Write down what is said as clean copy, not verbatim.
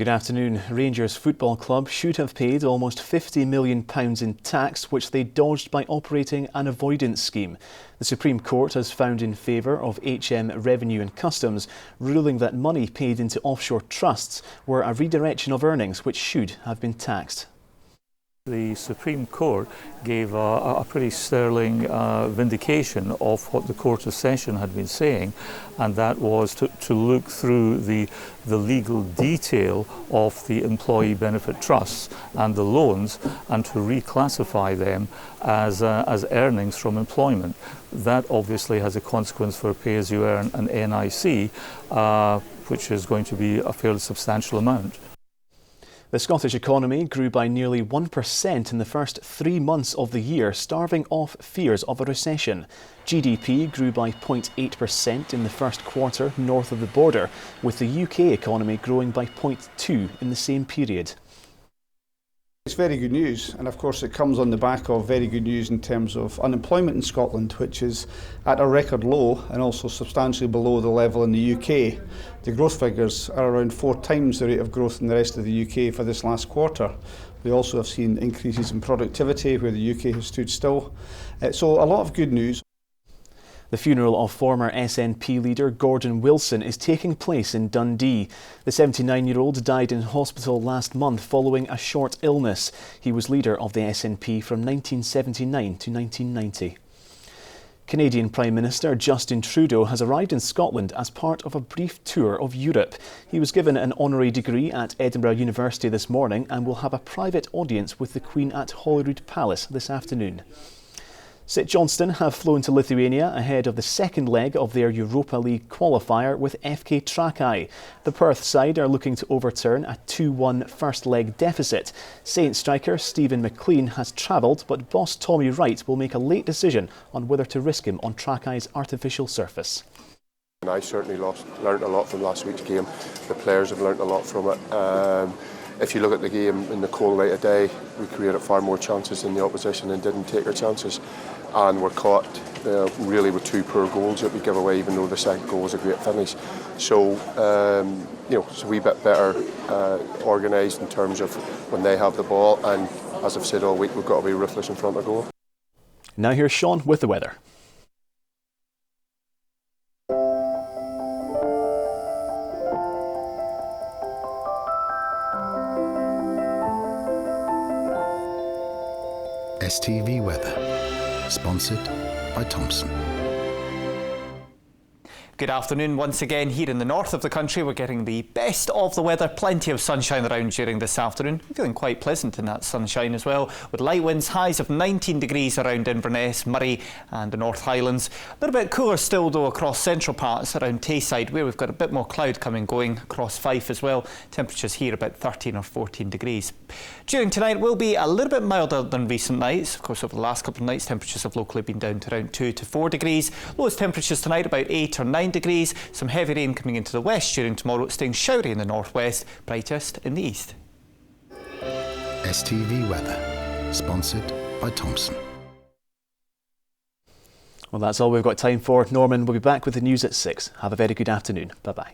Good afternoon. Rangers Football Club should have paid almost £50 million in tax, which they dodged by operating an avoidance scheme. The Supreme Court has found in favour of HM Revenue and Customs, ruling that money paid into offshore trusts were a redirection of earnings which should have been taxed. The Supreme Court gave a pretty sterling vindication of what the Court of Session had been saying, and that was to look through the legal detail of the employee benefit trusts and the loans and to reclassify them as earnings from employment. That obviously has a consequence for pay-as-you-earn and NIC, which is going to be a fairly substantial amount. The Scottish economy grew by nearly 1% in the first 3 months of the year, starving off fears of a recession. GDP grew by 0.8% in the first quarter north of the border, with the UK economy growing by 0.2% in the same period. It's very good news, and of course it comes on the back of very good news in terms of unemployment in Scotland, which is at a record low and also substantially below the level in the UK. The growth figures are around 4 times the rate of growth in the rest of the UK for this last quarter. We also have seen increases in productivity where the UK has stood still. So a lot of good news. The funeral of former SNP leader Gordon Wilson is taking place in Dundee. The 79-year-old died in hospital last month following a short illness. He was leader of the SNP from 1979 to 1990. Canadian Prime Minister Justin Trudeau has arrived in Scotland as part of a brief tour of Europe. He was given an honorary degree at Edinburgh University this morning and will have a private audience with the Queen at Holyrood Palace this afternoon. St Johnstone have flown to Lithuania ahead of the second leg of their Europa League qualifier with FK Trakai. The Perth side are looking to overturn a 2-1 first leg deficit. Saints striker Stephen McLean has travelled, but boss Tommy Wright will make a late decision on whether to risk him on Trakai's artificial surface. I certainly learnt a lot from last week's game. The players have learnt a lot from it. If you look at the game in the cold light of day, we created far more chances than the opposition and didn't take our chances. And were caught really with 2 poor goals that we give away, even though the second goal was a great finish. So, it's a wee bit better organised in terms of when they have the ball. And as I've said all week, we've got to be ruthless in front of goal. Now here's Sean with the weather. STV weather, sponsored by Thompson. Good afternoon once again. Here in the north of the country, we're getting the best of the weather. Plenty of sunshine around during this afternoon. Feeling quite pleasant in that sunshine as well, with light winds, highs of 19 degrees around Inverness, Murray and the North Highlands. A little bit cooler still though across central parts around Tayside, where we've got a bit more cloud going across Fife as well. Temperatures here about 13 or 14 degrees. During tonight will be a little bit milder than recent nights. Of course, over the last couple of nights, temperatures have locally been down to around 2 to 4 degrees. Lowest temperatures tonight about 8 or 9 degrees. Some heavy rain coming into the west during tomorrow, staying showery in the northwest, brightest in the east. STV weather, sponsored by Thompson. Well, that's all we've got time for. Norman will be back with the news at 6. Have a very good afternoon. Bye-bye.